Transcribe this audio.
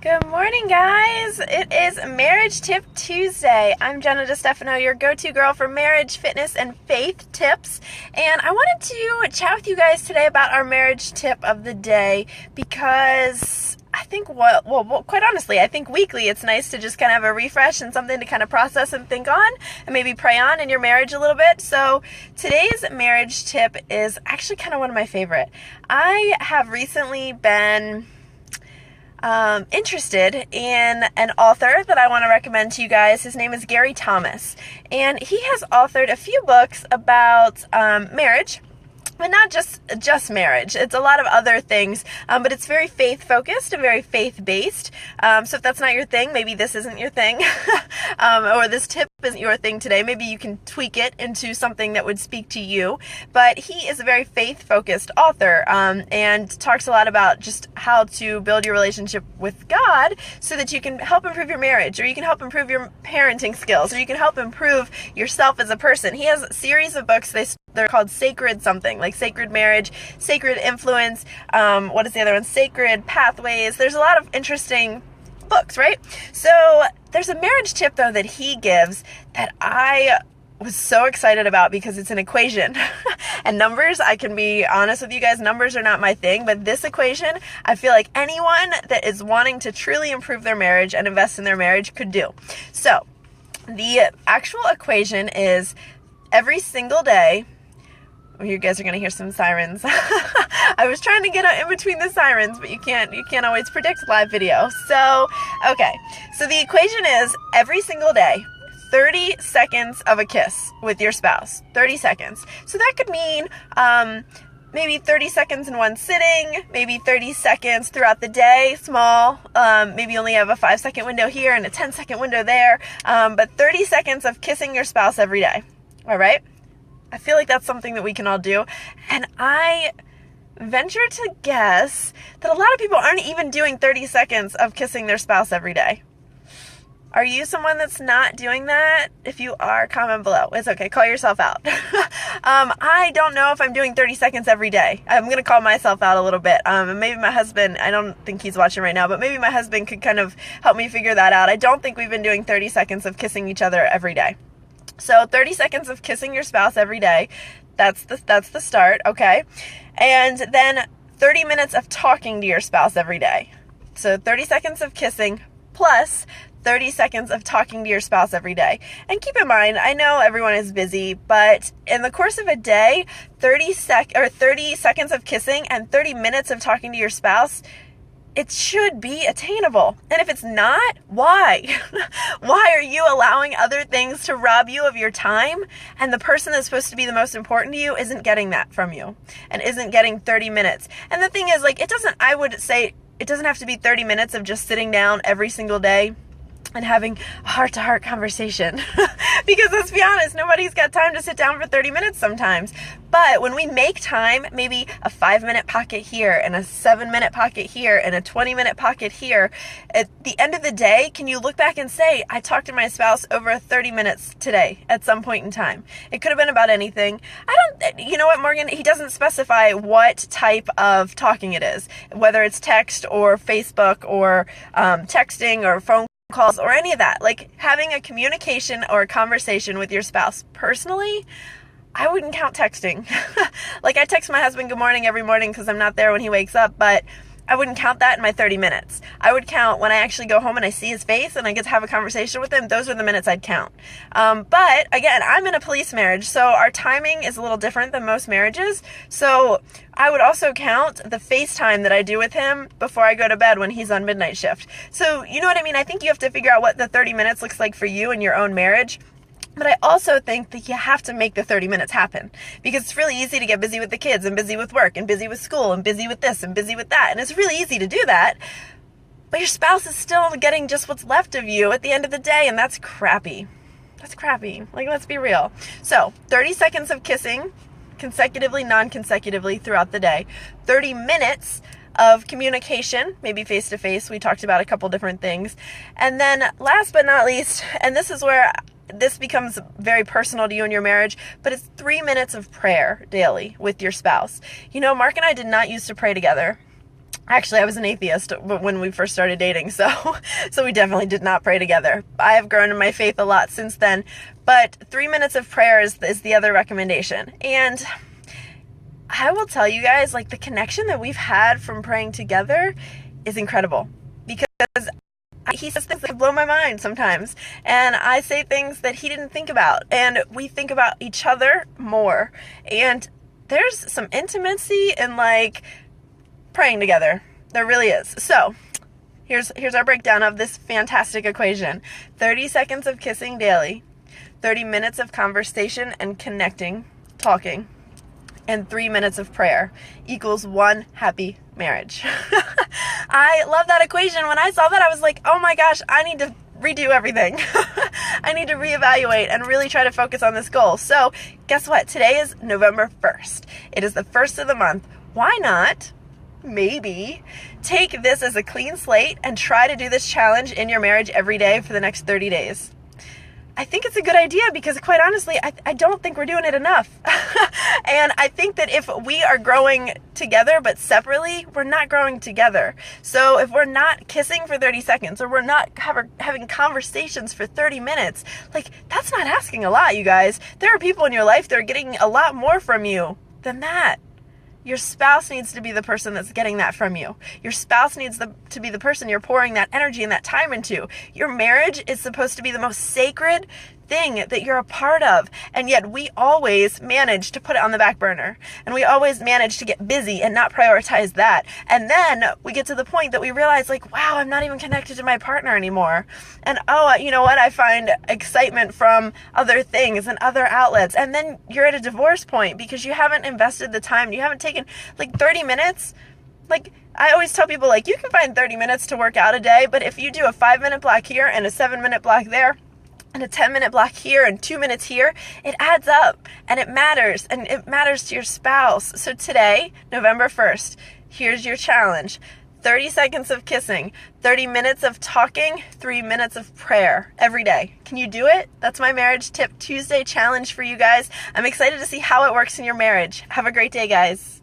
Good morning, guys. It is Marriage Tip Tuesday. I'm Jenna DeStefano, your go-to girl for marriage, fitness, and faith tips. And I wanted to chat with you guys today about our marriage tip of the day because I think, quite honestly, I think weekly it's nice to just kind of have a refresh and something to kind of process and think on and maybe pray on in your marriage a little bit. So today's marriage tip is actually kind of one of my favorite. I have recently been interested in an author that I want to recommend to you guys. His name is Gary Thomas, and he has authored a few books about marriage. But not just marriage. It's a lot of other things, but it's very faith-focused and very faith-based. So if that's not your thing, maybe this isn't your thing, or this tip isn't your thing today. Maybe you can tweak it into something that would speak to you. But he is a very faith-focused author, and talks a lot about just how to build your relationship with God so that you can help improve your marriage, or you can help improve your parenting skills, or you can help improve yourself as a person. He has a series of books. They're called Sacred something, like Sacred Marriage, Sacred Influence, what is the other one? Sacred Pathways. There's a lot of interesting books, right? So there's a marriage tip, though, that he gives that I was so excited about because it's an equation. And numbers, I can be honest with you guys, numbers are not my thing, but this equation, I feel like anyone that is wanting to truly improve their marriage and invest in their marriage could do. So the actual equation is every single day. You guys are going to hear some sirens. I was trying to get in between the sirens, but you can't always predict live video. So, okay. So the equation is every single day, 30 seconds of a kiss with your spouse. 30 seconds. So that could mean maybe 30 seconds in one sitting, maybe 30 seconds throughout the day, small. Maybe you only have a 5-second window here and a 10-second window there. But 30 seconds of kissing your spouse every day. All right? I feel like that's something that we can all do. And I venture to guess that a lot of people aren't even doing 30 seconds of kissing their spouse every day. Are you someone that's not doing that? If you are, comment below. It's okay. Call yourself out. I don't know if I'm doing 30 seconds every day. I'm going to call myself out a little bit. And maybe my husband, I don't think he's watching right now, but maybe my husband could kind of help me figure that out. I don't think we've been doing 30 seconds of kissing each other every day. So 30 seconds of kissing your spouse every day, that's the start, okay? And then 30 minutes of talking to your spouse every day. So 30 seconds of kissing plus 30 seconds of talking to your spouse every day. And keep in mind, I know everyone is busy, but in the course of a day, 30 seconds of kissing and 30 minutes of talking to your spouse, it should be attainable. And if it's not, why? Why are you allowing other things to rob you of your time? And the person that's supposed to be the most important to you isn't getting that from you and isn't getting 30 minutes. And the thing is, I would say it doesn't have to be 30 minutes of just sitting down every single day and having a heart-to-heart conversation. Because let's be honest, nobody's got time to sit down for 30 minutes sometimes. But when we make time, maybe a 5-minute pocket here and a 7-minute pocket here and a 20-minute pocket here, at the end of the day, can you look back and say, I talked to my spouse over 30 minutes today at some point in time? It could have been about anything. You know what, Morgan? He doesn't specify what type of talking it is, whether it's text or Facebook or texting or phone calls or any of that. Like having a communication or a conversation with your spouse. Personally, I wouldn't count texting. Like I text my husband good morning every morning because I'm not there when he wakes up, but I wouldn't count that in my 30 minutes. I would count when I actually go home and I see his face and I get to have a conversation with him. Those are the minutes I'd count. But again, I'm in a police marriage, so our timing is a little different than most marriages. So I would also count the FaceTime that I do with him before I go to bed when he's on midnight shift. So you know what I mean? I think you have to figure out what the 30 minutes looks like for you in your own marriage. But I also think that you have to make the 30 minutes happen because it's really easy to get busy with the kids and busy with work and busy with school and busy with this and busy with that. And it's really easy to do that. But your spouse is still getting just what's left of you at the end of the day. And that's crappy. That's crappy. Like, let's be real. So 30 seconds of kissing consecutively, non-consecutively throughout the day. 30 minutes of communication, maybe face-to-face. We talked about a couple different things. And then last but not least, and this is where this becomes very personal to you and your marriage, but it's 3 minutes of prayer daily with your spouse. You know, Mark and I did not used to pray together. Actually, I was an atheist when we first started dating, so we definitely did not pray together. I have grown in my faith a lot since then, but 3 minutes of prayer is the other recommendation. And I will tell you guys, like, the connection that we've had from praying together is incredible, because he says things that blow my mind sometimes, and I say things that he didn't think about, and we think about each other more, and there's some intimacy in, like, praying together. There really is. So here's our breakdown of this fantastic equation. 30 seconds of kissing daily, 30 minutes of conversation and connecting, talking, and 3 minutes of prayer equals 1 happy marriage. I love that equation. When I saw that, I was like, oh my gosh, I need to redo everything. I need to reevaluate and really try to focus on this goal. So guess what? Today is November 1st. It is the first of the month. Why not maybe take this as a clean slate and try to do this challenge in your marriage every day for the next 30 days? I think it's a good idea, because quite honestly, I don't think we're doing it enough. And I think that if we are growing together but separately, we're not growing together. So if we're not kissing for 30 seconds, or we're not having conversations for 30 minutes, like, that's not asking a lot, you guys. There are people in your life that are getting a lot more from you than that. Your spouse needs to be the person that's getting that from you. Your spouse needs to be the person you're pouring that energy and that time into. Your marriage is supposed to be the most sacred thing that you're a part of, and yet we always manage to put it on the back burner, and we always manage to get busy and not prioritize that. And then we get to the point that we realize, like, wow, I'm not even connected to my partner anymore, and oh, you know what, I find excitement from other things and other outlets. And then you're at a divorce point because you haven't invested the time. You haven't taken, like, 30 minutes. Like, I always tell people, like, you can find 30 minutes to work out a day, but if you do a 5-minute block here and a 7-minute block there, and a 10-minute block here and 2 minutes here, it adds up, and it matters to your spouse. So today, November 1st, here's your challenge. 30 seconds of kissing, 30 minutes of talking, 3 minutes of prayer every day. Can you do it? That's my Marriage Tip Tuesday challenge for you guys. I'm excited to see how it works in your marriage. Have a great day, guys.